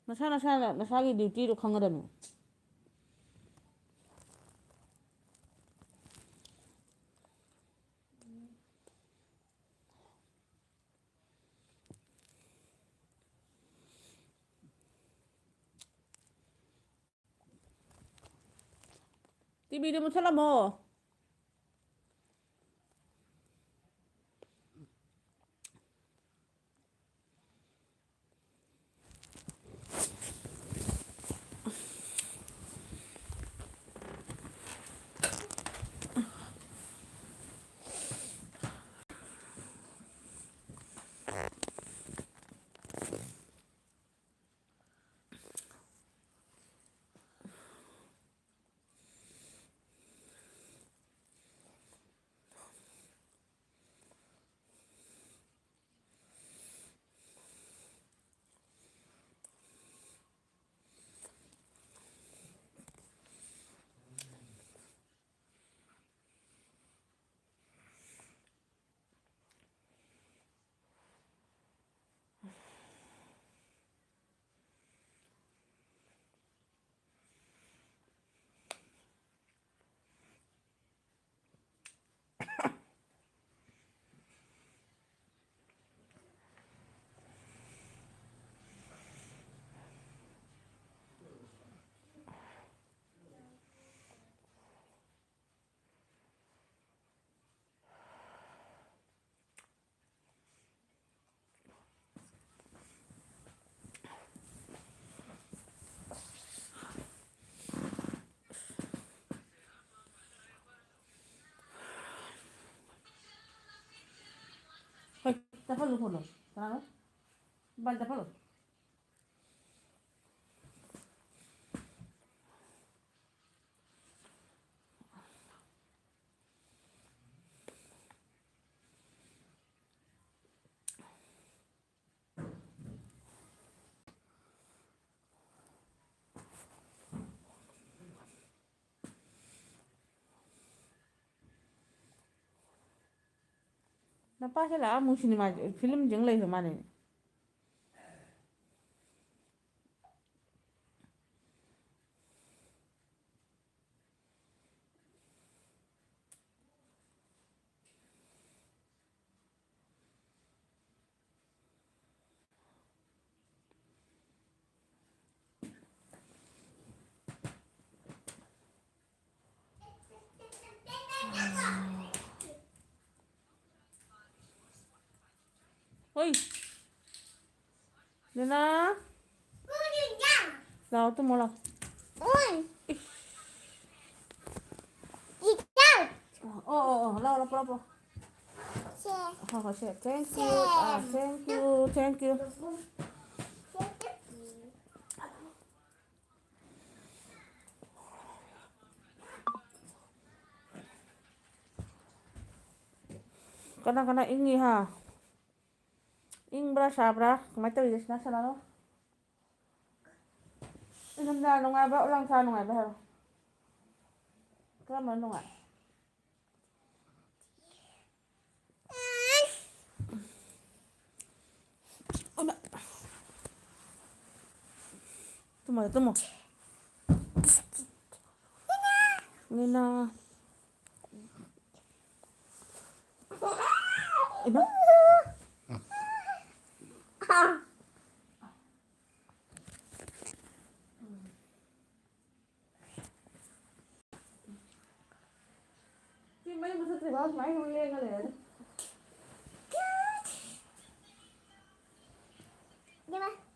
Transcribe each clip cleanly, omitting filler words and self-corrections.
ꯅꯁꯥꯅ ꯅꯁꯥꯒꯤ ꯗ꯭ꯌꯨꯇꯤꯗꯣ ꯈꯪꯒꯗꯕꯅꯤ. ꯇꯤꯚꯤꯗꯣ ꯃꯨꯠꯊꯠꯂꯝꯃꯣ. ꯍꯣꯏ ꯆꯠꯐꯜꯂꯨ ꯐꯣꯟꯗꯣ. ꯀꯅꯥꯅꯣ? ꯃꯣꯕꯥꯏꯜ ꯆꯠꯐꯜꯂꯨ. ꯅꯄꯥꯁꯦ ꯂꯥꯛꯑ ꯑꯃꯨꯛ ꯁꯤꯅꯤꯃꯥ ꯐꯤꯂꯝ ꯌꯦꯡ ꯂꯩꯈ꯭ꯔ ꯃꯥꯜꯂꯦ. ꯍꯣꯏ. ꯂꯤꯅꯥ. ꯂꯥꯛꯑꯣ ꯇꯨꯝꯃꯣ ꯂꯥꯛꯑꯣ. ꯑꯣ ꯂꯥꯛꯑꯣ ꯄꯨꯔꯛꯑꯣ. ꯍꯣꯏ ꯍꯣꯏ ꯁꯦ. Thank you. ꯀꯅꯥ ꯏꯪꯉꯤ ꯍꯥ? ꯏꯪꯕ꯭ꯔꯥ ꯁꯥꯕ꯭ꯔꯥ ꯀꯃꯥꯏꯅ ꯇꯧꯔꯤꯒꯦ ꯁꯅꯥ? ꯏꯪꯊꯝꯊꯥ ꯅꯨꯡꯉꯥꯏꯕ꯭ꯔꯥ ꯎꯜꯂꯥꯡꯊꯥ ꯅꯨꯡꯉꯥꯏꯕ꯭ꯔꯥ ꯍꯥꯏꯔꯣ? ꯀꯔꯝꯕꯅ ꯅꯨꯡꯉꯥꯏ? ꯇꯨꯝꯃꯣ. ꯂꯤꯅꯥ. ꯏꯃꯥ. ꯁꯤ ꯃꯩ ꯃꯨꯊꯠꯇ꯭ꯔꯤꯐꯥꯎ ꯁꯨꯃꯥꯏꯅ ꯂꯦꯡꯉ ꯂꯩꯔꯗꯤ.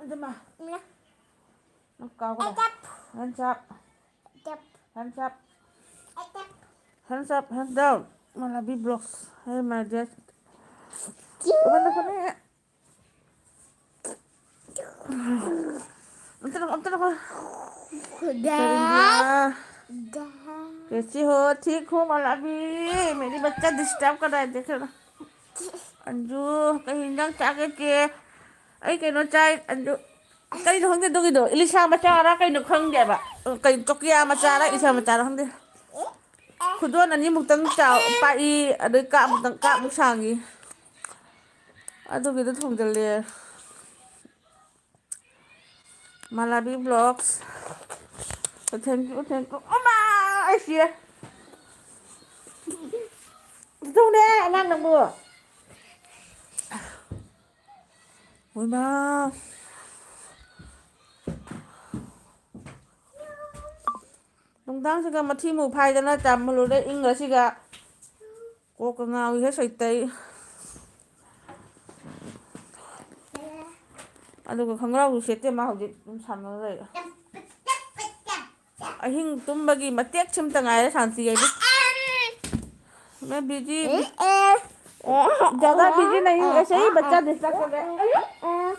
ꯑꯗꯨꯃ. Hands up. Hands up, hands down. Malabi blocks. Hey, my dear. कैसी हो? ठीक हो मलाबी? मेरी बच्चा डिस्टर्ब कर रहा है देख रहा. अंजू कहीं इंजन चाके के आई कहीं चाय अंजू कहीं होंगे दोगी दो इलिशा मचारा कहीं खंगेबा कहीं टोकिया मचारा इलिशा मचारा होंगे खुदोन अनी मुक्तंग चाव पाई अदे का मुक्तंग का मुसांगी अदुगिदो थोंजल्ले Malabi Vlogs. Thank you. Oma! Ai xìa. Đâu nè, anh ăn được mưa. Ôi ba. ꯅꯨꯡꯗꯥꯡꯁꯤꯒ ꯃꯊꯤꯃꯨꯛ ꯐꯥꯏꯗꯅ ꯆꯥꯝꯃꯜꯂꯨꯔꯦ ꯏꯪꯉꯁꯤꯒ ꯀꯣꯛꯀ ꯉꯥꯎꯏꯍꯦ ꯁꯩꯇꯩ ꯑꯗꯨꯒ ꯈꯪꯒ꯭ꯔꯥꯎꯁꯨ ꯁꯦꯠꯇꯦ ꯃꯥ ꯍꯧꯖꯤꯛ ꯑꯗꯨꯝ ꯁꯥꯟꯅꯔ ꯂꯩꯔꯦ ꯑꯍꯤꯡ ꯇꯨꯝꯕꯒꯤ ꯃꯇꯦꯛ ꯁꯤꯝꯇ ꯉꯥꯏꯔꯦ ꯁꯥꯟꯇꯤ ꯍꯥꯏꯗꯤ मैं बिजी ज्यादा बिजी नहीं हूँ ऐसे ही बच्चा डिस्टर्ब कर रहा है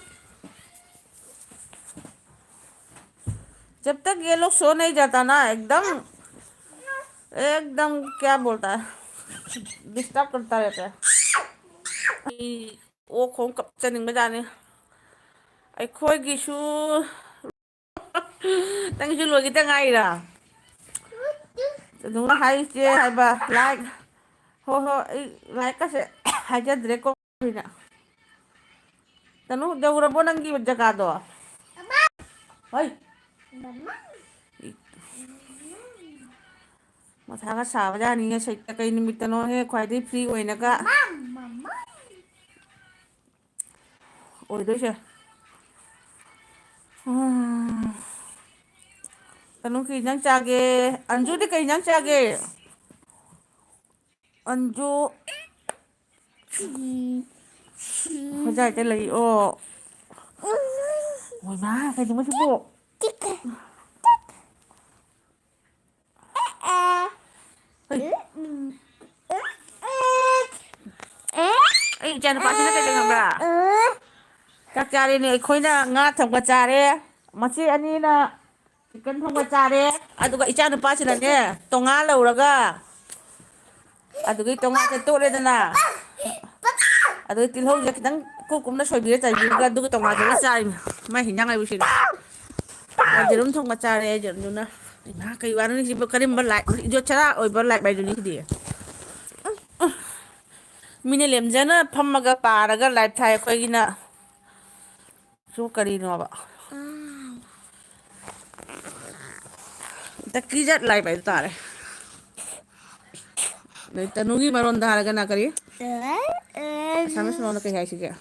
जब तक ये लोग सो नहीं जाता ना एकदम एकदम क्या बोलता है डिस्टर्ब करता रहता है ओ खों कब चनिंग जाने ꯑꯩꯈꯣꯏꯒꯤꯁꯨ ꯅꯪꯒꯤꯁꯨ ꯂꯣꯏꯈꯤꯇ ꯉꯥꯏꯔꯥ ꯑꯗꯨꯝ ꯍꯥꯏꯁꯦ ꯍꯥꯏꯕ ꯂꯥꯏꯛ ꯍꯣꯏ ꯍꯣꯏ ꯑꯩ ꯂꯥꯏꯛꯀꯁꯦ ꯍꯥꯏꯖꯗ꯭ꯔꯦꯀꯣ ꯇꯅꯨ ꯌꯧꯔꯕꯣ ꯅꯪꯒꯤ ꯖꯒꯥꯗꯣ ꯍꯣꯏ ꯃꯊꯥꯒ ꯁꯥꯕꯖꯥꯠꯅꯤꯅꯦ ꯁꯩꯇ ꯀꯩ ꯅꯨꯃꯤꯠꯇꯅꯣ ꯍꯦꯛ ꯈ꯭ꯋꯥꯏꯗꯒꯤ ꯐ꯭ꯔꯤ ꯑꯣꯏꯅꯒ ꯑꯣꯏꯗꯣꯏꯁꯦ ꯇꯅꯨ ꯀꯩ ꯏꯟꯖꯥꯡ ꯆꯥꯒꯦ ꯑꯟꯖꯨꯗꯤ ꯀꯩ ꯏꯟꯖꯥꯡ ꯆꯥꯒꯦ ꯑꯟꯖꯨ ꯍꯣꯖꯥꯏꯗ ꯂꯩ ꯑꯣ ꯃꯣꯏꯃꯥ ꯀꯩꯅꯣ ꯁꯤꯕꯨ ꯑꯩ ꯏꯆꯥ ꯅꯨꯄꯥꯁꯤꯅ ꯀꯩꯗꯧ ꯈꯪꯕ꯭ꯔꯥ ꯆꯥꯛ ꯆꯥꯔꯦꯅꯦ ꯑꯩꯈꯣꯏꯅ ꯉꯥ ꯊꯣꯡꯕ ꯆꯥꯔꯦ ꯃꯆꯦ ꯑꯅꯤꯅ ꯆꯤꯛꯀꯟ ꯊꯣꯡꯕ ꯆꯥꯔꯦ ꯑꯗꯨꯒ ꯏꯆꯥ ꯅꯨꯄꯥꯁꯤꯅꯅꯦ ꯇꯣꯉꯥ ꯂꯧꯔꯒ ꯑꯗꯨꯒꯤ ꯇꯣꯉꯥꯟꯁꯦ ꯇꯣꯠꯂꯦꯗꯅ ꯑꯗꯨꯒ ꯇꯤꯜꯍꯧꯁꯦ ꯈꯤꯇꯪ ꯀꯨꯞꯅ ꯁꯣꯏꯕꯤꯔ ꯆꯥꯏꯕꯤꯔꯒ ꯑꯗꯨꯒ ꯇꯣꯉꯥꯟꯗꯨꯒ ꯆꯥꯏꯅꯤ ꯃꯥꯏ ꯍꯤꯟꯖꯥꯡ ꯍꯥꯏꯕꯨꯁꯤꯅ ꯌꯦꯔꯨꯝ ꯊꯣꯡꯕ ꯆꯥꯔꯦ ꯌꯦꯔꯨꯝꯗꯨꯅ ꯏꯃꯥ ꯀꯩ ꯋꯥꯔꯤꯅꯣ ꯁꯤꯕꯨ ꯀꯔꯝꯕ ꯂꯥꯏꯠ ꯏꯖꯣꯠ ꯆꯔꯥ ꯑꯣꯏꯕ ꯂꯥꯏꯠ ꯍꯥꯏꯗꯨꯅꯤ ꯁꯤꯗꯤ ꯃꯤꯅ ꯂꯦꯝꯖꯅ ꯐꯝꯃꯒ ꯄꯥꯔꯒ ꯂꯥꯏꯞ ꯊꯥꯏ ꯑꯩꯈꯣꯏꯒꯤꯅ ꯁꯨ ꯀꯔꯤꯅꯣꯕ ꯇꯀꯤꯖꯠ ꯂꯥꯏꯐ ꯍꯥꯏꯗꯨ ꯇꯥꯔꯦ ꯇꯅꯨꯒꯤ ꯃꯔꯣꯟꯗ ꯍꯥꯏꯔꯒꯅ ꯀꯔꯤ ꯑꯁꯥꯃꯤꯁ ꯃꯔꯣꯟꯗ ꯀꯩ ꯍꯥꯏꯁꯤꯒꯦ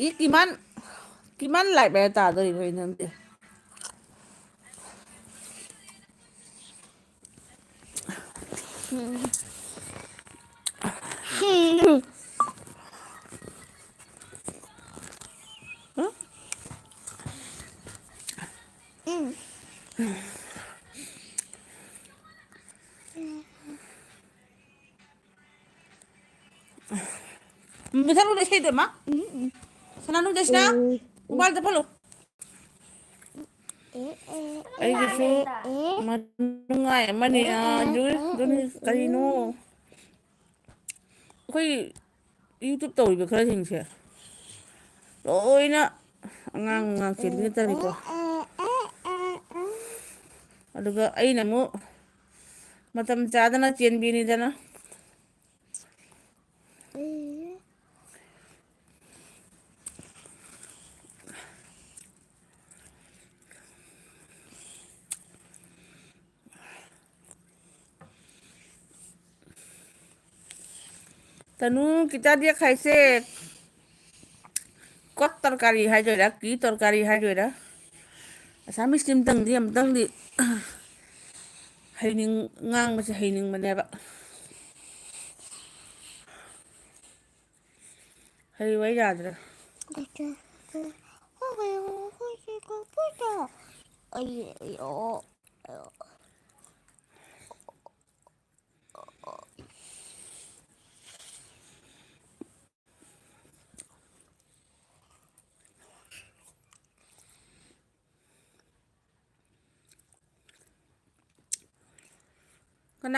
ꯏ किमान लाइफ है तादरी भाई नंदे मिथालू देखे दे माँ सनानु देशना मोबाइल दे बोलो ꯑꯩꯒꯤꯁꯨ ꯅꯨꯡꯉꯥꯏ ꯑꯃꯅꯤ ꯑꯗꯨꯅꯤ ꯀꯔꯤꯅꯣ ꯑꯩꯈꯣꯏ ꯌꯨꯇ꯭ꯌꯨꯕ ꯇꯧꯔꯤꯕ ꯈꯔꯁꯤꯡꯁꯦ ꯂꯣꯏꯅ ꯑꯉꯥꯡ ꯆꯦꯟꯕꯤ ꯅꯠꯇꯕꯅꯤꯀꯣ ꯑꯗꯨꯒ ꯑꯩꯅ ꯑꯃꯨꯛ ꯃꯇꯝ ꯆꯥꯗꯅ ꯆꯦꯟꯕꯤꯅꯤꯗꯅ तनु किता दिया खाइसे ꯀꯣꯠ ꯇꯔꯀꯥꯔꯤ ꯍꯥꯏꯗꯣꯏꯔꯥ ꯀꯤ ꯇꯔꯀꯥꯔꯤ ꯍꯥꯏꯗꯣꯏꯔꯥ ꯑꯁꯥꯃꯤꯁ ꯑꯝꯇꯪꯗꯤ ꯉꯥꯡꯕꯁꯦ ꯍꯩꯅꯤꯡꯕꯅꯦꯕ ꯍꯩꯕ ꯌꯥꯗ꯭ꯔꯦ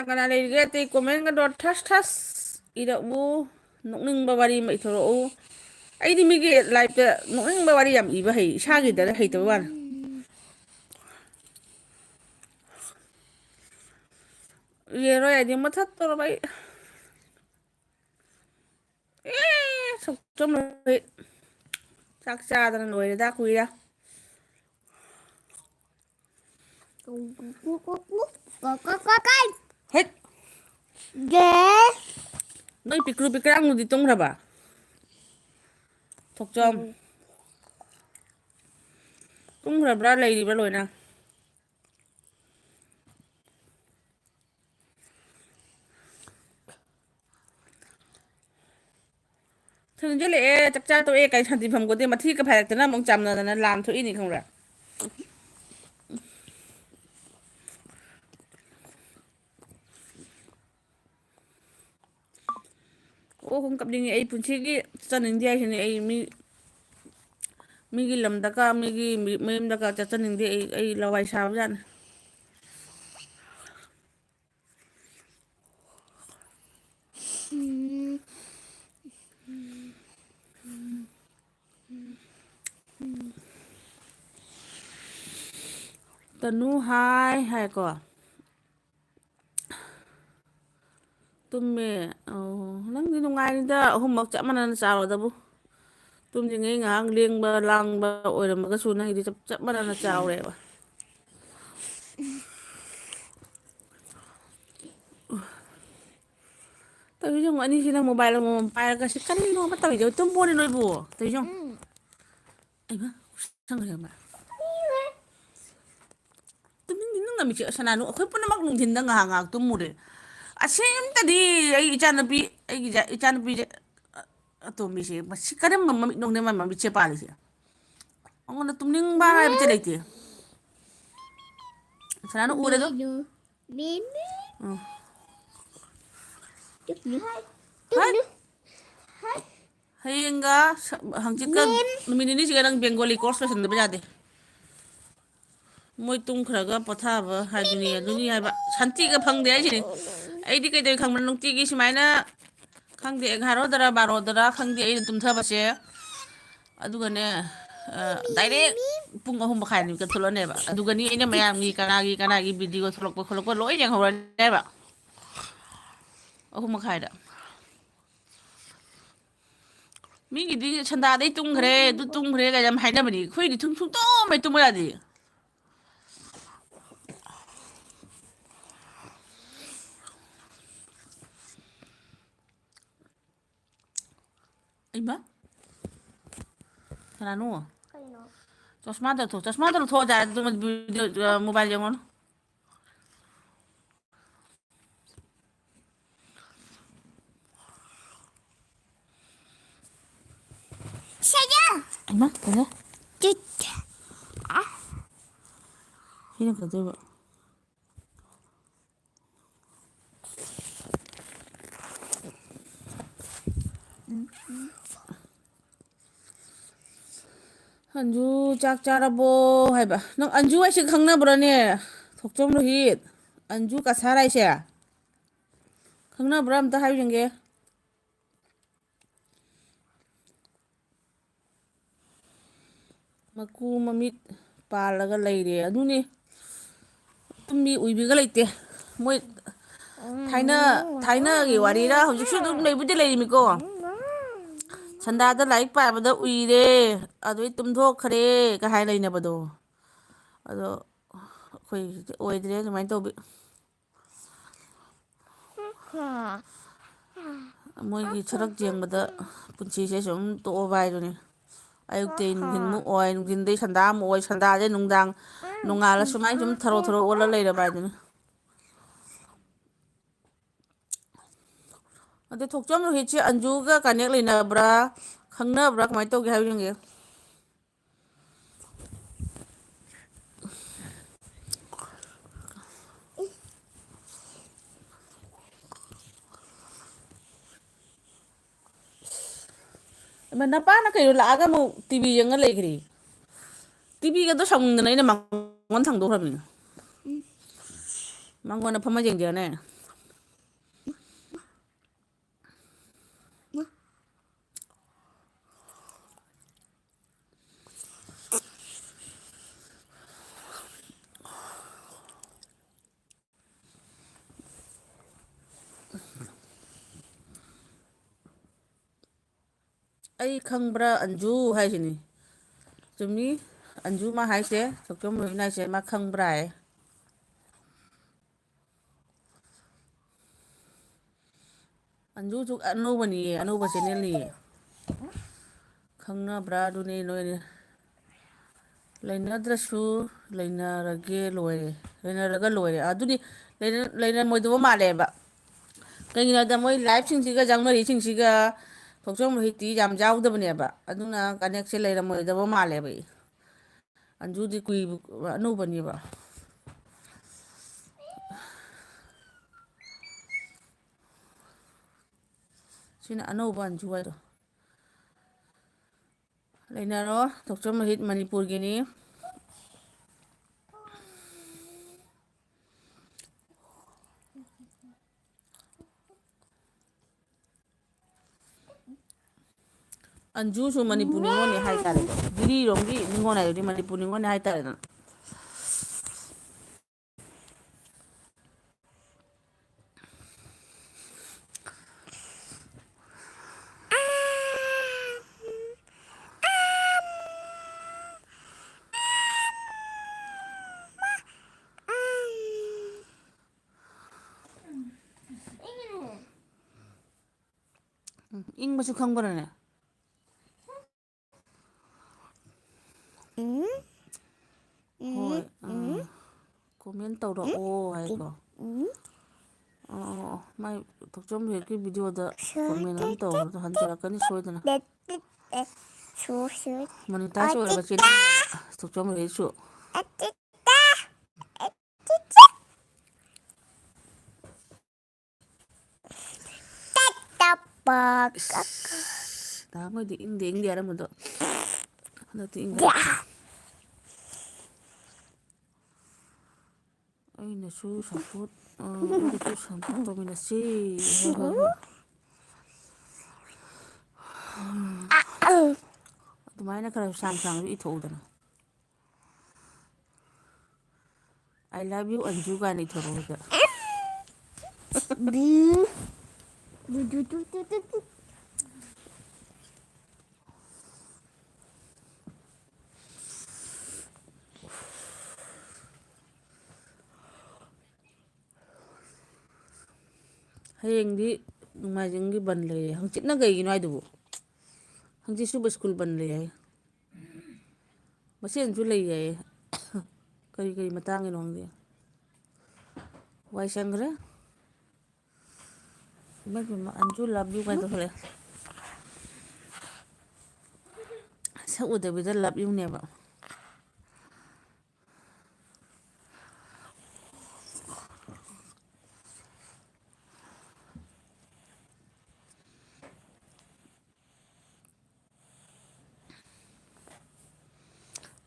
ꯀꯅꯥ ꯂꯩꯔꯤꯒꯦ ꯑꯇꯩ ꯀꯣꯃꯦꯟꯒꯗꯣ ꯊꯁ ꯏꯔꯛꯎ ꯅꯣꯛꯅꯤꯡꯕ ꯋꯥꯔꯤ ꯑꯃ ꯏꯊꯣꯔꯛꯎ ꯑꯩꯗꯤ ꯃꯤꯒꯤ ꯂꯥꯏꯐꯇ ꯅꯣꯛꯅꯤꯡꯕ ꯋꯥꯔꯤ ꯌꯥꯝ ꯏꯕ ꯍꯩ ꯏꯁꯥꯒꯤꯗ ꯍꯩꯇꯕ ꯋꯥꯅꯤ ꯏꯔꯔꯣꯏ ꯍꯥꯏꯗꯤ ꯃꯨꯊꯠꯇꯣꯔꯕ ꯑꯩ ꯁꯛꯇꯝ ꯆꯥꯛ ꯆꯥꯗꯅ ꯂꯣꯏꯔꯦꯗ ꯀꯨꯏꯔꯦ ꯍꯦꯠ ꯅꯣꯏ ꯄꯤꯛꯇ꯭ꯔꯨ ꯄꯤꯛꯀ꯭ꯔꯥꯡꯗꯨꯗꯤ ꯇꯨꯝꯈ꯭ꯔꯕ ꯊꯣꯛꯆꯝ ꯇꯨꯝꯈ꯭ꯔꯕ꯭ꯔꯥ ꯂꯩꯔꯤꯕ꯭ꯔꯥ ꯂꯣꯏꯅ ꯊꯣꯏꯖꯤꯜꯂꯛꯑꯦ ꯆꯥꯛ ꯆꯥ ꯇꯣꯛꯑꯦ ꯀꯩ ꯁꯥꯟꯇꯤ ꯐꯪꯄꯣꯠꯇꯦ ꯃꯊꯤꯒ ꯐꯥꯏꯔꯛꯇꯅ ꯑꯃꯨꯛ ꯆꯥꯝꯅꯗꯅ ꯂꯥꯟ ꯊꯣꯛꯏꯅꯤ ꯈꯪꯕ꯭ꯔꯥ ꯑꯣ ꯍꯨꯝ ꯀꯞꯅꯤꯡꯉꯤ ꯑꯩ ꯄꯨꯟꯁꯤꯒꯤ ꯆꯠꯅꯤꯡꯗꯦ ꯍꯥꯏꯁꯤꯅꯤ ꯑꯩ ꯃꯤꯒꯤ ꯂꯝꯗꯀ ꯃꯤꯒꯤ ꯃꯌꯨꯝꯗꯀ ꯆꯠꯆꯅꯤꯡꯗꯦ ꯑꯩ ꯂꯋꯥꯏ ꯁꯥꯕꯖꯥꯠꯅꯤ ꯇꯅꯨ ꯍꯥꯏ ꯍꯥꯏꯀꯣ ꯇꯨꯝꯃꯦ ꯑꯣ ꯅꯪꯗꯤ ꯅꯨꯡꯉꯥꯏꯔꯤꯗ ꯑꯍꯨꯝꯃꯛ ꯆꯞ ꯃꯥꯟꯅꯅ ꯆꯥꯎꯔꯗꯕꯨ ꯇꯨꯝꯗ꯭ꯔꯤꯉꯩ ꯉꯥꯏꯍꯥꯛ ꯂꯦꯡꯕ ꯂꯥꯡꯕ ꯑꯣꯏꯔꯝꯃꯒꯁꯨ ꯅꯪꯒꯤꯗꯤ ꯆꯞ ꯃꯥꯟꯅꯅ ꯆꯥꯎꯔꯦꯕ ꯇꯧꯔꯤꯁꯦ ꯌꯦꯡꯉꯨ ꯑꯅꯤꯁꯤꯅ ꯃꯣꯕꯥꯏꯜ ꯑꯃꯃꯝ ꯄꯥꯏꯔꯒ ꯁꯤ ꯀꯔꯤꯅꯣꯕ ꯇꯧꯔꯤꯁꯦ ꯇꯨꯝꯃꯣꯅꯦ ꯅꯣꯏꯕꯨ ꯇꯧꯔꯤꯁꯦ ꯌꯦꯡꯉꯨ ꯑꯩꯃꯥ ꯁꯪꯈ꯭ꯔꯦꯕ ꯇꯨꯝꯅꯤꯡ ꯅꯨꯃꯤꯠꯁꯦ ꯁꯅꯥꯅꯨ ꯑꯩꯈꯣꯏ ꯄꯨꯝꯅꯃꯛ ꯅꯨꯡꯊꯤꯟꯗ ꯉꯥꯏꯍꯥꯛ ꯉꯥꯏꯍꯥꯛ ꯇꯨꯝꯃꯨꯔꯦ ꯑꯁꯦꯡꯇꯗꯤ ꯑꯩ ꯏꯆꯥꯅꯨꯄꯤ ꯑꯩꯒꯤ ꯏꯆꯥꯅꯨꯄꯤꯁꯦ ꯑꯇꯣꯝꯕꯤꯁꯦ ꯃꯁꯤ ꯀꯔꯝꯕ ꯃꯃꯤꯠꯅꯣꯡꯅꯦ ꯃꯥꯏ ꯃꯃꯤꯠꯁꯦ ꯄꯥꯜꯂꯤꯁꯦ ꯑꯩꯉꯣꯟꯗ ꯇꯨꯝꯅꯤꯡꯕ ꯍꯥꯏꯕꯁꯦ ꯂꯩꯇꯦ ꯁꯅꯥꯅꯨ ꯎꯔꯦꯗꯣ ꯎꯝ ꯍꯥꯏ ꯍꯌꯦꯡꯒ ꯍꯪꯆꯤꯠꯀ ꯅꯨꯃꯤꯠ ꯅꯤꯅꯤꯁꯤꯒ ꯅꯪ ꯕꯦꯡꯒꯣꯂꯤ ꯀꯣꯔꯁ ꯂꯣꯏꯁꯤꯟꯗꯕ ꯌꯥꯗꯦ ꯃꯣꯏ ꯇꯨꯝꯈ꯭ꯔꯒ ꯄꯣꯊꯥꯕ ꯍꯥꯏꯗꯨꯅꯤ ꯑꯗꯨꯅꯤ ꯍꯥꯏꯕ ꯁꯟꯇꯤꯒ ꯐꯪꯗꯦ ꯍꯥꯏꯁꯤꯅꯤ ꯑꯩꯗꯤ ꯀꯩꯗꯧꯋꯤ ꯈꯪꯕ꯭ꯔꯥ ꯅꯨꯡꯇꯤꯒꯤ ꯁꯨꯃꯥꯏꯅ ꯈꯪꯗꯦ ꯑꯦꯘꯥꯔꯣꯗꯔ ꯕꯥꯔꯣꯗꯔ ꯈꯪꯗꯦ ꯑꯩꯅ ꯇꯨꯝꯊꯕꯁꯦ ꯑꯗꯨꯒꯅꯦ ꯗꯥꯏꯔꯦꯛ ꯄꯨꯡ 3:30 ꯅꯨꯃꯤꯠꯀ ꯊꯣꯛꯂꯛꯅꯦꯕ ꯑꯗꯨꯒꯅꯤ ꯑꯩꯅ ꯃꯌꯥꯝꯒꯤ ꯀꯅꯥꯒꯤ ꯚꯤꯗꯤꯑꯣ ꯊꯣꯛꯂꯛꯄ ꯈꯣꯠꯂꯛꯄ ꯂꯣꯏ ꯌꯦꯡꯍꯧꯔꯅꯦꯕ 3:30ꯗ ꯃꯤꯒꯤꯗꯤ ꯁꯟꯗꯥꯗꯩ ꯇꯨꯝꯈ꯭ꯔꯦ ꯑꯗꯨ ꯇꯨꯝꯈ꯭ꯔꯦ ꯀ ꯌꯥꯝ ꯍꯥꯏꯅꯕꯅꯤ ꯑꯩꯈꯣꯏꯗꯤ ꯁꯨꯡꯇꯨꯝ ꯇꯨꯝꯕ ꯌꯥꯗꯦ ꯏꯃꯥ ꯁꯅꯥꯅꯨ ꯆꯁꯃꯥꯗꯣ ꯂꯧꯊꯣꯛꯑꯣ ꯌꯥꯔꯦ ꯃꯣꯕꯥꯏꯜ ꯌꯦꯡꯉꯨꯔꯅꯨ ꯏꯃꯥ ꯀꯩꯅꯣ ꯁꯤꯅ ꯐꯗꯣꯏꯕ ꯑꯟꯖꯨ ꯆꯥꯛ ꯆꯥꯔꯕꯣ ꯍꯥꯏꯕ ꯅꯪ ꯑꯟꯖꯨ ꯍꯥꯏꯁꯦ ꯈꯪꯅꯕ꯭ꯔꯅꯦ ꯊꯣꯛꯆꯣꯝ ꯔꯣꯍꯤꯠ ꯑꯟꯖꯨ ꯀꯁꯥꯔ ꯍꯥꯏꯁꯦ ꯈꯪꯅꯕ꯭ꯔꯥ ꯑꯝꯇ ꯍꯥꯏꯌꯨ ꯌꯦꯡꯒꯦ ꯃꯀꯨ ꯃꯃꯤꯠ ꯄꯥꯜꯂꯒ ꯂꯩꯔꯦ ꯑꯗꯨꯅꯤ ꯇꯨꯝꯕꯤ ꯎꯏꯕꯤꯒ ꯂꯩꯇꯦ ꯃꯣꯏ ꯊꯥꯏꯅꯒꯤ ꯋꯥꯔꯤꯔ ꯍꯧꯖꯤꯛꯁꯨ ꯑꯗꯨꯝ ꯂꯩꯕꯨꯗꯤ ꯂꯩꯔꯤꯃꯤꯀꯣ ꯁꯟꯗꯥꯗ ꯂꯥꯏꯔꯤꯛ ꯄꯥꯕꯗ ꯎꯏꯔꯦ ꯑꯗꯨꯩ ꯇꯨꯝꯊꯣꯛꯈ꯭ꯔꯦ ꯀ ꯍꯥꯏ ꯂꯩꯅꯕꯗꯣ ꯑꯗꯣ ꯑꯩꯈꯣꯏꯗꯤ ꯑꯣꯏꯗ꯭ꯔꯦ ꯑꯗꯨꯃꯥꯏꯅ ꯇꯧꯕꯤ ꯃꯣꯏꯒꯤ ꯁꯔꯛ ꯌꯦꯡꯕꯗ ꯄꯨꯟꯁꯤꯁꯦ ꯁꯨꯝ ꯇꯣꯛꯑꯕ ꯍꯥꯏꯗꯨꯅꯤ ꯑꯌꯨꯛꯇꯩ ꯅꯨꯡꯊꯤꯟꯃꯨꯛ ꯑꯣꯏ ꯅꯨꯡꯊꯤꯟꯗꯩ ꯁꯟꯗꯥ ꯑꯃꯨꯛ ꯑꯣꯏ ꯁꯟꯗꯥꯁꯦ ꯅꯨꯡꯗꯥꯡ ꯅꯣꯡꯉꯥꯜꯂ ꯁꯨꯃꯥꯏꯅ ꯁꯨꯝ ꯊꯔꯣ ꯑꯣꯜꯂ ꯂꯩꯔꯕ ꯍꯥꯏꯗꯨꯅꯤ ꯑꯗꯩ ꯊꯣꯛꯆꯣꯝ ꯔꯣꯍꯤꯠꯁꯦ ꯑꯟꯖꯨꯒ ꯀꯅꯦꯛ ꯂꯩꯅꯕ꯭ꯔꯥ ꯈꯪꯅꯕ꯭ꯔꯥ ꯀꯃꯥꯏꯅ ꯇꯧꯒꯦ ꯍꯥꯏꯕ ꯌꯦꯡꯒꯦ ꯅꯄꯥꯅ ꯀꯩꯅꯣ ꯂꯥꯛꯑꯒ ꯑꯃꯨꯛ ꯇꯤꯚꯤ ꯌꯦꯡꯉ ꯂꯩꯈ꯭ꯔꯦ ꯇꯤꯚꯤꯒꯗꯣ ꯁꯥꯎꯅꯤꯡꯗꯅ ꯑꯩꯅ ꯃꯉꯣꯟ ꯊꯥꯡꯗꯣꯛꯈ꯭ꯔꯕꯅꯤ ꯃꯉꯣꯟꯗ ꯐꯝꯃ ꯌꯦꯡꯖꯅꯦ ꯑꯩ ꯈꯪꯕ꯭ꯔꯥ ꯑꯟꯖꯨ ꯍꯥꯏꯁꯤꯅꯤ ꯆꯨꯝꯃꯤ ꯑꯟꯖꯨ ꯃꯥ ꯍꯥꯏꯁꯦ ꯊꯣꯛꯆꯣꯝ ꯔꯣꯍꯤꯠ ꯍꯥꯏꯁꯦ ꯃꯥ ꯈꯪꯕ꯭ꯔꯥ ꯍꯥꯏ ꯑꯟꯖꯨꯁꯨ ꯑꯅꯧꯕꯅꯤꯌꯦ ꯑꯅꯧꯕ ꯆꯦꯅꯦꯜꯅꯤꯌꯦ ꯈꯪꯅꯕ꯭ꯔꯥ ꯑꯗꯨꯅꯦ ꯅꯣꯏꯅꯦ ꯂꯩꯅꯗ꯭ꯔꯁꯨ ꯂꯩꯅꯔꯒꯦ ꯂꯣꯏꯔꯦ ꯂꯩꯅꯔꯒ ꯂꯣꯏꯔꯦ ꯑꯗꯨꯗꯤ ꯂꯩꯔꯝꯃꯣꯏꯗꯕ ꯃꯥꯜꯂꯦꯕ ꯀꯩꯒꯤꯅꯣꯗ ꯃꯣꯏ ꯂꯥꯏꯐꯁꯤꯡꯁꯤꯒ ꯌꯥꯎꯅꯔꯤꯁꯤꯡꯁꯤꯒ ꯊꯣꯛꯆꯣꯝ ꯔꯣꯍꯤꯠꯇꯤ ꯌꯥꯝ ꯌꯥꯎꯗꯕꯅꯦꯕ ꯑꯗꯨꯅ ꯀꯅꯦꯛꯁꯦ ꯂꯩꯔꯝꯃꯣꯏꯗꯕ ꯃꯥꯜꯂꯦꯕ ꯑꯩ ꯑꯟꯖꯨꯗꯤ ꯀꯨꯏꯕ ꯑꯅꯧꯕꯅꯦꯕ ꯁꯤꯅ ꯑꯅꯧꯕ ꯑꯟꯖꯨ ꯍꯥꯏꯗꯣ ꯂꯩꯅꯔꯣ ꯊꯣꯛꯆꯣꯝ ꯔꯣꯍꯤꯠ ꯃꯅꯤꯄꯨꯔꯒꯤꯅꯤ ꯑꯟꯖꯨꯁꯨ ꯃꯅꯤꯄꯨꯔ ꯅꯤꯉꯣꯜꯅꯤ ꯍꯥꯏꯇꯥꯔꯦꯀꯣ ꯖꯤꯔꯤꯔꯣꯝꯒꯤ ꯅꯤꯉꯣꯜ ꯍꯥꯏꯗꯨꯗꯤ ꯃꯅꯤꯄꯨꯔ ꯅꯤꯉꯣꯜꯅꯤ ꯍꯥꯏꯇꯥꯔꯦꯗꯅ ꯏꯪꯕꯁꯨ ꯈꯪꯕ꯭ꯔꯅꯦ ꯍꯣꯏ ꯀꯣꯃꯦꯟ ꯇꯧꯔꯛꯑꯣ ꯍꯥꯏꯀꯣ ꯃꯥꯏ ꯊꯣꯛꯆꯣꯝ ꯔꯣꯍꯤꯠꯀꯤ ꯚꯤꯗꯤꯑꯣꯗ ꯀꯣꯃꯦꯟ ꯑꯗꯨꯝ ꯇꯧꯕꯗꯣ ꯍꯟꯖꯔꯛꯀꯅꯤ ꯁꯣꯏꯗꯅ ꯃꯣꯅꯤꯇꯥꯏꯁ ꯑꯣꯏꯔꯕ ꯆꯦꯅꯦꯜꯅꯦꯕ ꯊꯣꯛꯆꯣꯝ ꯔꯣꯍꯤꯠꯁꯨ ꯅꯍꯥꯟꯈꯩꯗꯤ ꯏꯪꯗꯦ ꯍꯥꯏꯔꯝꯕꯗꯣ ꯍꯟꯗꯛꯇꯤ ꯏꯪꯒꯠꯂꯛꯈ꯭ꯔꯦ ꯑꯩꯅꯁꯨ ꯁꯞꯄꯣꯔꯠ ꯑꯩꯒꯁꯨ ꯁꯞꯄꯣꯔꯠ ꯇꯧꯃꯤꯟꯅꯁꯤ ꯍꯣꯏ ꯍꯣꯏ ꯍꯣꯏ ꯑꯗꯨꯃꯥꯏꯅ ꯈꯔ ꯁꯥꯡ ꯁꯥꯡꯁꯨ ꯏꯊꯣꯛꯎꯗꯅ ꯑꯥꯏ ꯂꯚ ꯌꯨ ꯑꯟꯖꯨ ꯀꯥꯏꯅ ꯏꯊꯣꯔꯛꯑꯣ ꯁꯤꯗ ꯍꯌꯦꯡꯗꯤ ꯅꯣꯡꯃꯥꯏꯖꯤꯡꯒꯤ ꯕꯟ ꯂꯩꯌꯦ ꯍꯪꯆꯤꯠꯅ ꯀꯩꯒꯤꯅꯣ ꯍꯥꯏꯗꯨꯕꯨ ꯍꯪꯆꯤꯠꯁꯨꯕ ꯁ꯭ꯀꯨꯜ ꯕꯟ ꯂꯩ ꯍꯥꯏ ꯃꯁꯦꯟꯁꯨ ꯂꯩ ꯍꯥꯏꯌꯦ ꯀꯔꯤ ꯀꯔꯤ ꯃꯇꯥꯡꯒꯤꯅꯣ ꯈꯪꯗꯦ ꯋꯥꯏ ꯁꯪꯈ꯭ꯔꯦ ꯏꯃꯥꯏꯄꯦꯝꯃ ꯑꯟꯖꯨ ꯂꯚ ꯌꯨ ꯀꯥꯏ ꯇꯧꯁꯜꯂꯛꯑꯦ ꯁꯛ ꯎꯗꯕꯤꯗ ꯂꯚ ꯌꯨꯅꯦꯕ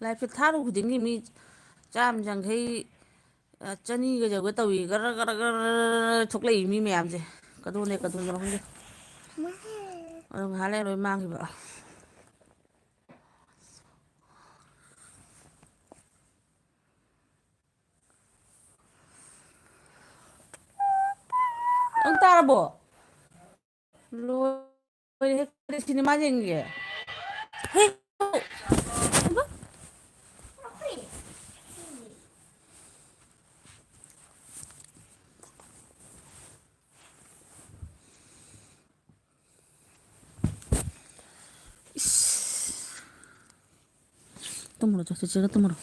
ꯂꯥꯏꯐꯁꯦ ꯊꯥꯔꯨ ꯈꯨꯗꯤꯡꯒꯤ ꯃꯤ ꯆꯥꯝ ꯌꯥꯡꯈꯩ ꯆꯅꯤꯒ ꯌꯧꯒꯦ ꯇꯧꯏ ꯒꯔ ꯒꯔ ꯒꯔ ꯊꯣꯛꯂꯛꯏ ꯃꯤ ꯃꯌꯥꯝꯁꯦ ꯀꯗꯧꯅꯦ ꯀꯗꯧꯅꯣ ꯈꯪꯗꯦ ꯑꯗꯨ ꯉꯥꯏꯍꯥꯛ ꯂꯩꯔ ꯂꯣꯏ ꯃꯥꯡꯈꯤꯕ ꯅꯪ ꯇꯥꯔꯕꯣ ꯂꯣꯏꯔꯦꯍꯦ ꯀꯔꯤ ꯁꯤꯅꯦꯃꯥ ꯌꯦꯡꯉꯤꯒꯦ ꯇꯨꯝꯃꯨꯔꯣ ꯆꯤꯆꯦꯒ ꯇꯨꯝꯃꯨꯔꯣ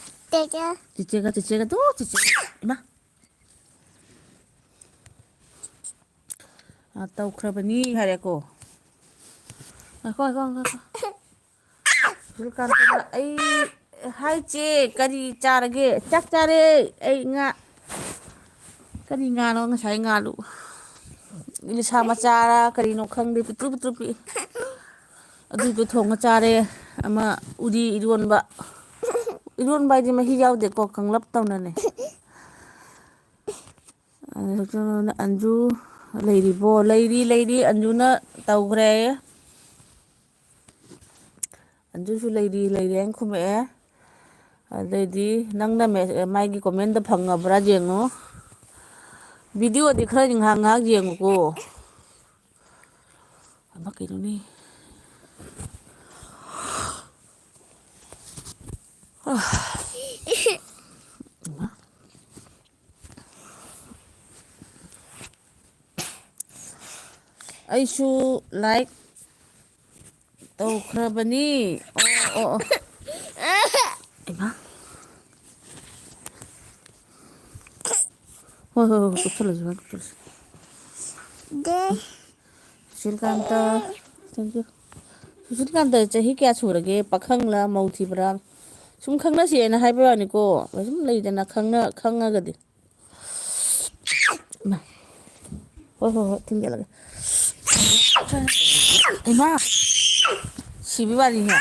ꯆꯤꯆꯦꯒ ꯇꯨ ꯆꯤꯆꯦꯒ ꯏꯃꯥ ꯇꯧꯈ꯭ꯔꯕꯅꯤ ꯍꯥꯏꯔꯦꯀꯣ ꯉꯥꯏꯈꯣ ꯁꯨꯔꯀꯥꯟꯇꯅ ꯑꯩ ꯍꯥꯏ ꯆꯦ ꯀꯔꯤ ꯆꯥꯔꯒꯦ ꯆꯥꯛ ꯆꯥꯔꯦ ꯑꯩ ꯉꯥ ꯀꯔꯤ ꯉꯥꯅꯣ ꯉꯁꯥꯏ ꯉꯥꯗꯨ ꯏꯂꯤꯁꯥ ꯃꯆꯥꯔ ꯀꯔꯤꯅꯣ ꯈꯪꯗꯦ ꯄꯤꯛꯇ꯭ꯔꯨ ꯄꯤꯛꯇ꯭ꯔꯨ ꯄꯤꯛꯏ ꯑꯗꯨꯏꯗꯣ ꯊꯣꯡꯉ ꯆꯥꯔꯦ ꯑꯃ ꯎꯔꯤ ꯏꯔꯣꯟꯕ ꯏꯔꯣꯟꯕ ꯍꯥꯏꯗꯤ ꯃꯍꯤ ꯌꯥꯎꯗꯦꯀꯣ ꯀꯪꯂꯞ ꯇꯧꯅꯅꯦ ꯑꯟꯖꯨ ꯂꯩꯔꯤꯕꯣ ꯂꯩꯔꯤ ꯑꯟꯖꯨꯅ ꯇꯧꯈ꯭ꯔꯦ ꯑꯟꯖꯨꯁꯨ ꯂꯩꯔꯤ ꯍꯥꯏꯅ ꯈꯨꯝꯃꯛꯑꯦ ꯑꯗꯩꯗꯤ ꯅꯪꯅ ꯃꯥꯒꯤ ꯀꯣꯃꯦꯟꯗ ꯐꯪꯉꯕ꯭ꯔꯥ ꯌꯦꯡꯉꯨ ꯚꯤꯗꯤꯑꯣꯗꯤ ꯈꯔꯗꯤ ꯉꯥꯏꯍꯥꯛ ꯉꯥꯏꯍꯥꯛ ꯌꯦꯡꯉꯨꯀꯣ ꯑꯃ ꯀꯩꯅꯣꯅꯤ ꯑꯩꯁꯨ ꯂꯥꯏꯛ ꯇꯧꯈ꯭ꯔꯕꯅꯤ ꯑꯣ ꯑꯣ ꯏꯃꯥ ꯍꯣꯏ ꯍꯣꯏ ꯍꯣꯏ ꯀꯨꯞꯁꯜꯂꯁꯤ ꯍꯣꯏ ꯀꯨꯞꯁꯜꯂꯁꯤ ꯁꯨꯁꯤꯜꯀꯥꯟꯇ ꯊꯦꯡꯀ꯭ꯌꯨ ꯁꯨꯁꯤꯜꯀꯥꯟꯇ ꯆꯍꯤ ꯀꯌꯥ ꯁꯨꯔꯒꯦ ꯄꯥꯈꯪꯂꯥ ꯃꯧ ꯊꯤꯕ꯭ꯔꯥ ꯁꯨꯝ ꯈꯪꯅꯁꯤꯅ ꯍꯥꯏꯕ ꯋꯥꯅꯤꯀꯣ ꯁꯨꯝ ꯂꯩꯗꯅ ꯈꯪꯉꯒꯗꯤ ꯏꯃꯥ ꯍꯣꯏ ꯍꯣꯏ ꯍꯣꯏ ꯊꯤꯟꯖꯜꯂꯒꯦ ꯏꯃꯥ ꯁꯤꯕꯤ ꯋꯥꯔꯤꯅꯦ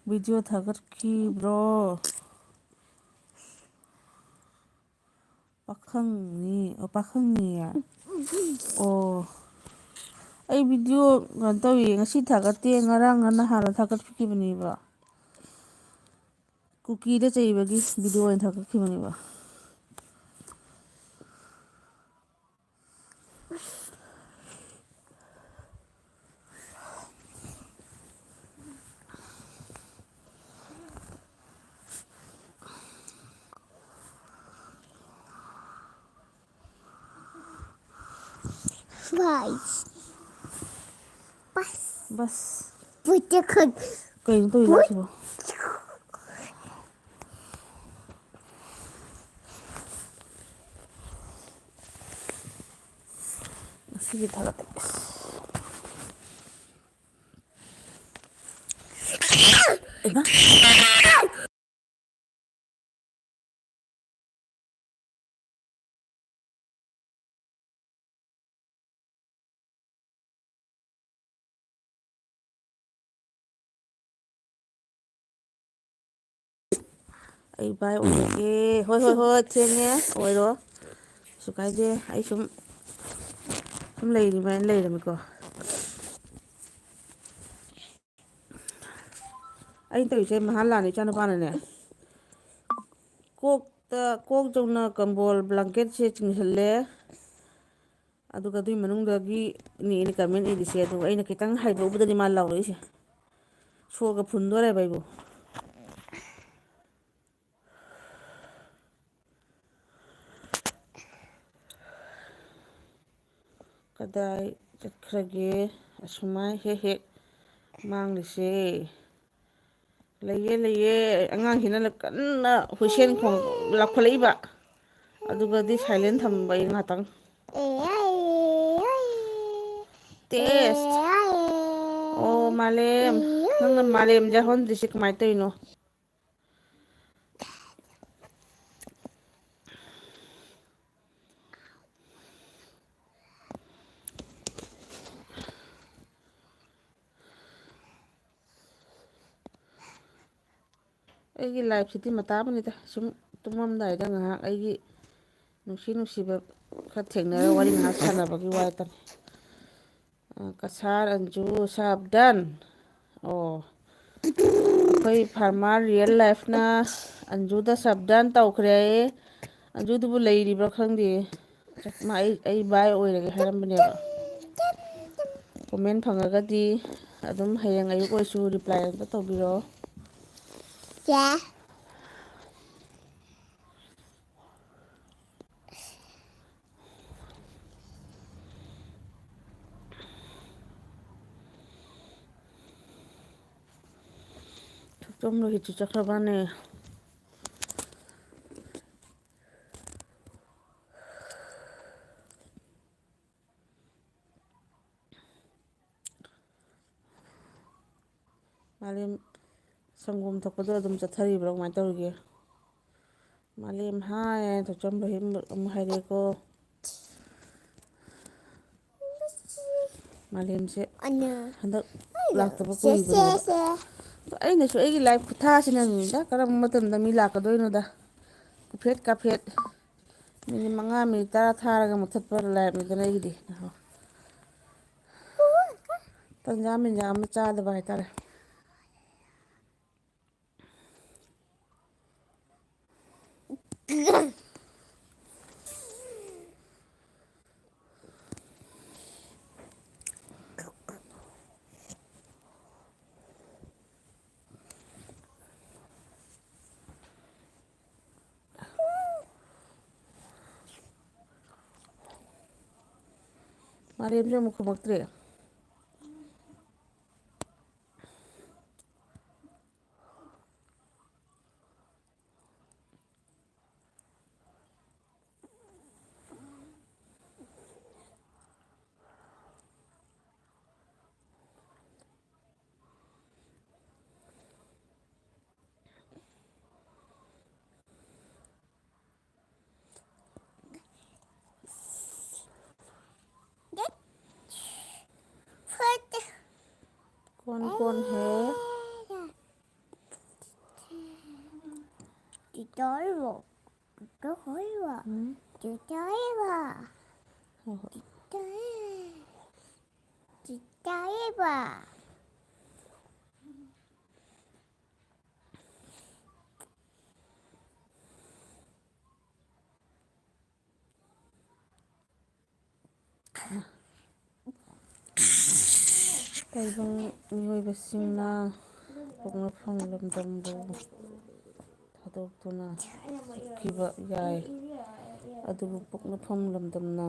ꯚꯤꯗꯤꯑꯣ ꯊꯥꯒꯠꯈꯤꯕ꯭ꯔꯣ ꯄꯥꯈꯪꯅꯤ ꯑꯣ ꯑꯩ ꯚꯤꯗꯤꯑꯣ ꯀꯩꯅꯣ ꯇꯧꯏ ꯉꯁꯤ ꯊꯥꯒꯠꯇꯦ ꯉꯔꯥꯡ ꯅꯍꯥꯟꯅ ꯊꯥꯒꯠꯈꯤꯕꯅꯦꯕ ꯀꯨꯀꯤꯗ ꯆꯩꯕꯒꯤ ꯚꯤꯗꯤꯑꯣ ꯑꯣꯏꯅ ꯊꯥꯒꯠꯈꯤꯕꯅꯦꯕ ꯕꯁ ꯀꯩꯅꯣ ꯇꯧꯔꯤꯁꯦ ꯁꯤꯕꯣ ꯉꯁꯤꯒꯤ ꯊꯥꯒꯠꯇꯦ ꯏꯃꯥ ꯑꯩ ꯚꯥꯏ ꯑꯣꯏꯔꯒꯦ ꯍꯣꯏ ꯍꯣꯏ ꯍꯣꯏ ꯊꯦꯡꯉꯦ ꯑꯣꯏꯔꯣ ꯀꯩꯁꯨ ꯀꯥꯏꯗꯦ ꯑꯩ ꯁꯨꯝ ꯂꯩꯔꯤꯃꯥꯏꯅ ꯂꯩꯔꯝꯃꯤꯀꯣ ꯑꯩꯅ ꯇꯧꯔꯤꯁꯦ ꯃꯍꯥ ꯏꯆꯥ ꯅꯨꯄꯥꯅꯅꯦ ꯀꯣꯛ ꯆꯧꯅ ꯀꯝꯕꯣꯜ ꯕ꯭ꯂꯥꯡꯀꯦꯠꯁꯦ ꯆꯤꯡꯁꯤꯜꯂꯦ ꯑꯗꯨꯒ ꯑꯗꯨꯏ ꯃꯅꯨꯡꯗꯒꯤ ꯏꯅꯦ ꯀꯃꯦꯟ ꯏꯔꯤꯁꯦ ꯑꯗꯨꯒ ꯑꯩꯅ ꯈꯤꯇꯪ ꯍꯥꯏꯗꯣꯛꯎꯕꯗꯗꯤ ꯃꯥ ꯂꯥꯎꯔꯛꯏꯁꯦ ꯁꯣꯔꯒ ꯐꯨꯟꯗꯣꯔꯦꯕ ꯑꯩꯕꯨ ꯀꯗꯥꯏ ꯆꯠꯈ꯭ꯔꯒꯦ ꯑꯁꯨꯃꯥꯏ ꯍꯦꯛ ꯍꯦꯛ ꯃꯥꯡꯂꯤꯁꯦ ꯂꯩꯌꯦ ꯂꯩꯌꯦ ꯑꯉꯥꯡꯁꯤꯅ ꯀꯟꯅ ꯍꯨꯏꯁꯦꯟ ꯈꯣꯡ ꯂꯥꯎꯈꯠꯂꯛꯏꯕ ꯑꯗꯨꯒꯗꯤ ꯁꯥꯏꯂꯦꯟ ꯊꯝꯕ ꯑꯩ ꯉꯍꯥꯛꯇꯪ ꯇꯦꯁ ꯑꯣ ꯃꯥꯂꯦꯝ ꯅꯪꯅ ꯃꯥꯂꯦꯝ ꯌꯥꯎꯍꯟꯗ꯭ꯔꯤꯁꯦ ꯀꯃꯥꯏꯅ ꯇꯧꯔꯤꯅꯣ ꯑꯩꯒꯤ ꯂꯥꯏꯐꯁꯤꯗꯤ ꯃꯇꯥ ꯑꯃꯅꯤꯗ ꯁꯨꯝ ꯇꯨꯝꯃꯝꯗꯥꯏꯗ ꯉꯥꯏꯍꯥꯛ ꯑꯩꯒꯤ ꯅꯨꯡꯁꯤꯕ ꯈꯔ ꯊꯦꯡꯅꯔꯒ ꯋꯥꯔꯤ ꯉꯥꯏꯍꯥꯛ ꯁꯥꯟꯅꯕꯒꯤ ꯋꯥꯇꯅꯤ ꯀꯁꯥꯔ ꯑꯟꯖꯨ ꯁꯥꯕꯗꯟ ꯑꯣ ꯑꯩꯈꯣꯏ ꯐꯥꯔꯃꯔ ꯔꯤꯌꯦꯜ ꯂꯥꯏꯐꯅ ꯑꯟꯖꯨꯗ ꯁꯞꯗꯥꯟ ꯇꯧꯈ꯭ꯔꯦ꯫ ꯑꯟꯖꯨꯗꯨꯕꯨ ꯂꯩꯔꯤꯕ꯭ꯔꯥ ꯈꯪꯗꯦ ꯑꯩ ꯕꯥꯏ ꯑꯣꯏꯔꯒꯦ ꯍꯥꯏꯔꯝꯕꯅꯦꯕ꯫ ꯀꯣꯃꯦꯟ ꯐꯪꯉꯒꯗꯤ ꯑꯗꯨꯝ ꯍꯌꯦꯡ ꯑꯌꯨꯛ ꯑꯣꯏꯁꯨ ꯔꯤꯄ꯭ꯂꯥꯏ ꯑꯝꯇ ꯇꯧꯕꯤꯔꯛꯑꯣ꯫ ꯊꯣꯛꯆꯣꯝ ꯔꯣꯍꯤꯠꯁꯨ ꯆꯠꯈ꯭ꯔꯕꯅꯦ꯫ ꯃꯥꯂꯦꯝ ꯁꯪꯒꯣꯝ ꯊꯛꯄꯗꯣ ꯑꯗꯨꯝ ꯆꯠꯊꯔꯤꯕ꯭ꯔꯥ ꯀꯃꯥꯏꯅ ꯇꯧꯔꯤꯒꯦ꯫ ꯃꯥꯂꯦꯝ ꯍꯥꯏ ꯊꯣꯛꯆꯣꯝ ꯔꯣꯍꯤꯠ ꯑꯃꯨꯛ ꯍꯥꯏꯔꯛꯑꯦꯀꯣ꯫ ꯃꯥꯂꯦꯝꯁꯦ ꯍꯟꯗꯛ ꯂꯥꯛꯇꯕ ꯀꯨꯏꯕꯅꯦꯕ꯫ ꯑꯩꯅꯁꯨ ꯑꯩꯒꯤ ꯂꯥꯏꯐ ꯈꯨꯊꯥꯁꯤꯅꯅꯤꯗ ꯀꯔꯝꯕ ꯃꯇꯝꯗ ꯃꯤ ꯂꯥꯛꯀꯗꯣꯏꯅꯣꯗ꯫ ꯀꯨꯐꯦꯠ ꯀꯥꯐꯦꯠ ꯃꯤꯅꯤꯠ 5 ꯃꯤꯅꯤꯠ 10 ꯊꯥꯔꯒ ꯃꯨꯠꯊꯠꯄ ꯂꯥꯏꯐꯅꯤꯗꯅ ꯑꯩꯒꯤꯗꯤ꯫ ꯇꯟꯖꯥ ꯃꯦꯟꯖꯥ ꯑꯃ ꯆꯥꯗꯕ ꯍꯥꯏꯇꯥꯔꯦ꯫ ꯃꯥꯂꯦꯝꯁꯦ ꯑꯃꯨꯛ ꯈꯨꯝꯃꯛꯇ꯭ꯔꯦ꯫ कौन है ꯇꯥꯏꯕꯪ ꯃꯤꯑꯣꯏꯕꯁꯤꯡꯅ ꯄꯣꯛꯅꯐꯝ ꯂꯝꯗꯝꯕꯨ ꯊꯥꯗꯣꯛꯇꯨꯅ ꯆꯠꯈꯤꯕ ꯌꯥꯏ ꯑꯗꯨꯕꯨ ꯄꯣꯛꯅꯐꯝ ꯂꯝꯗꯝꯅ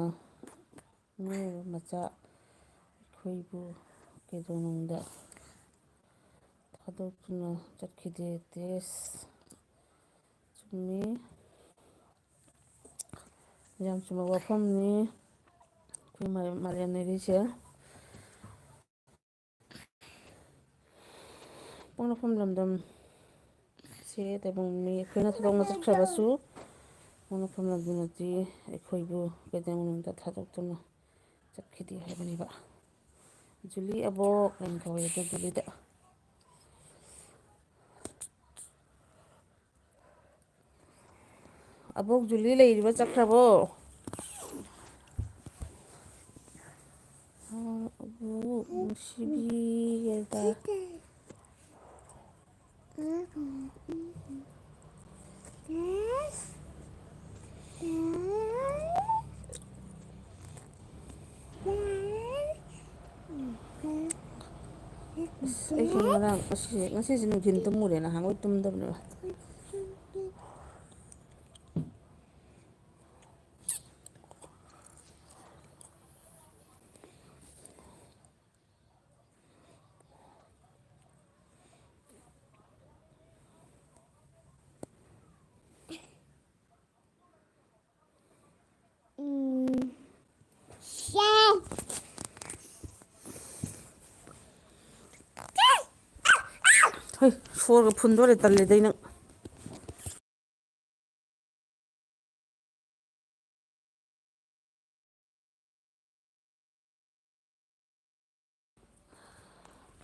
ꯃꯤꯑꯣꯏꯕ ꯃꯆꯥ ꯑꯩꯈꯣꯏꯕꯨ ꯀꯩꯗꯧꯅꯨꯡꯗ ꯊꯥꯗꯣꯛꯇꯨꯅ ꯆꯠꯈꯤꯗꯦ꯫ ꯗꯦꯁ ꯆꯨꯝꯃꯤ꯫ ꯌꯥꯝ ꯆꯨꯝꯕ ꯋꯥꯐꯝꯅꯤ ꯑꯩꯈꯣꯏ ꯃꯥꯂꯦꯝ ꯂꯩꯔꯤꯁꯦ꯫ ꯄꯣꯛꯅꯐꯝ ꯂꯝꯗꯝ ꯁꯦ ꯇꯥꯏꯕꯪ ꯃꯤ ꯑꯩꯈꯣꯏꯅ ꯊꯥꯗꯣꯛꯅ ꯆꯠꯈ꯭ꯔꯕꯁꯨ ꯄꯣꯛꯅꯐꯝ ꯂꯝꯗꯝꯅꯗꯤ ꯑꯩꯈꯣꯏꯕꯨ ꯀꯩꯗꯧꯅꯨꯡꯗ ꯊꯥꯗꯣꯛꯇꯨꯅ ꯆꯠꯈꯤꯗꯦ ꯍꯥꯏꯕꯅꯦꯕ꯫ ꯖꯨꯂꯤ ꯑꯕꯣꯛ ꯍꯥꯏꯅ ꯀꯧꯋꯦ ꯑꯗꯨ ꯖꯨꯂꯤꯗ꯫ ꯑꯕꯣꯛ ꯖꯨꯂꯤ ꯂꯩꯔꯤꯕ ꯆꯠꯈ꯭ꯔꯕꯣ꯫ ꯑꯕꯣꯛ ꯅꯨꯡꯁꯤꯕꯤꯒꯦꯗ꯫ ꯑꯩꯁꯦ ꯉꯔꯥꯡ ꯉꯁꯤꯁꯦ ꯅꯨꯡꯊꯤꯟ ꯇꯨꯝꯃꯨꯔꯦ ꯅꯍꯥꯟꯈꯩ ꯇꯨꯝꯗꯕꯅꯦꯕ꯫ ꯍꯣꯏ ꯁꯣꯔꯒ ꯐꯨꯟꯗꯣꯔꯦ ꯇꯜꯂꯦꯗ ꯅꯪ꯫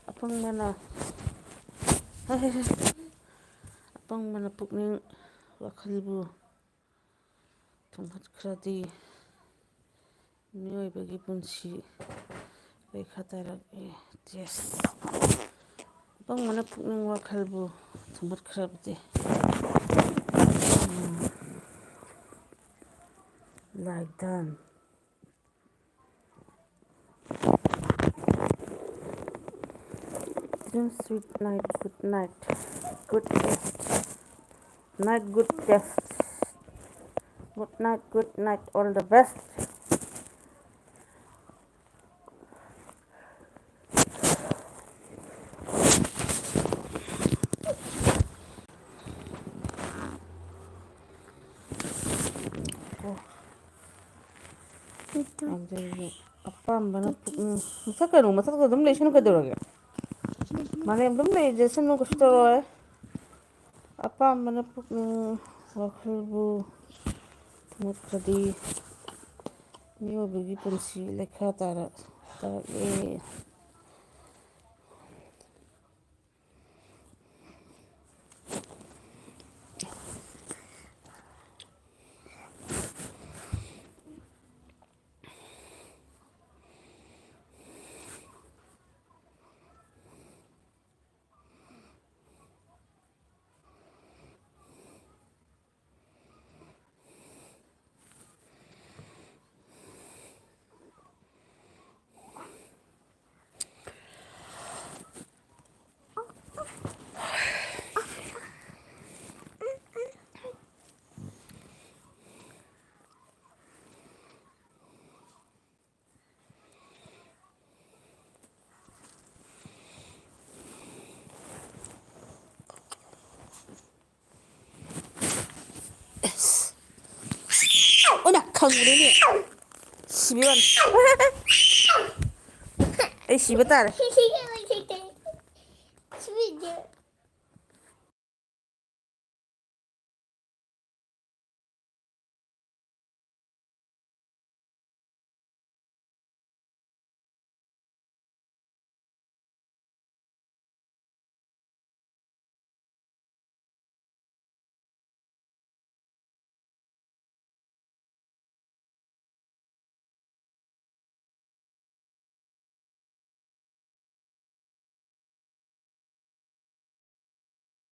ꯑꯄꯪꯕꯅ ꯑꯄꯪꯕꯅ ꯄꯨꯛꯅꯤꯡ ꯋꯥꯈꯜꯕꯨ ꯊꯨꯝꯍꯠꯈ꯭ꯔꯗꯤ ꯃꯤꯑꯣꯏꯕꯒꯤ ꯄꯨꯟꯁꯤ ꯂꯩꯈꯥ ꯇꯥꯔꯛꯏ꯫ ꯗꯦꯁ ꯑꯄꯪꯕꯅ ꯄꯨꯛꯅꯤꯡ ꯋꯥꯈꯜꯕꯨ ꯊꯨꯝꯕꯠꯈ꯭ꯔꯕꯗꯤ like that. Dream sweet night, good night, good rest, night, good rest, good night, all the best. ꯑꯗꯒꯤ ꯑꯄꯥꯝꯕꯅ ꯄꯨꯛꯅꯤꯡ ꯃꯊꯛꯀꯅꯨ ꯃꯊꯛꯇ ꯑꯗꯨꯝ ꯂꯩꯁꯅꯨ ꯀꯩꯗꯧꯔꯒꯦ ꯃꯥꯂꯦꯝ ꯑꯗꯨꯝ ꯂꯩꯖꯁꯅꯨ ꯀꯩꯁꯨ ꯇꯧꯔꯣꯏ ꯑꯄꯥꯝꯕꯅ ꯄꯨꯛꯅꯤꯡ ꯋꯥꯈꯜꯕꯨ ꯊꯨꯝꯃꯠꯈ꯭ꯔꯗꯤ ꯃꯤꯑꯣꯏꯕꯒꯤ ꯄꯨꯟꯁꯤ ꯂꯩꯈꯥ ꯇꯥꯔꯛꯑꯦ ꯑꯣꯅ ꯈꯪꯕꯅꯤꯅꯦ ꯁꯤꯕꯤꯔꯣ ꯑꯩ ꯁꯤꯕ ꯇꯥꯔꯦ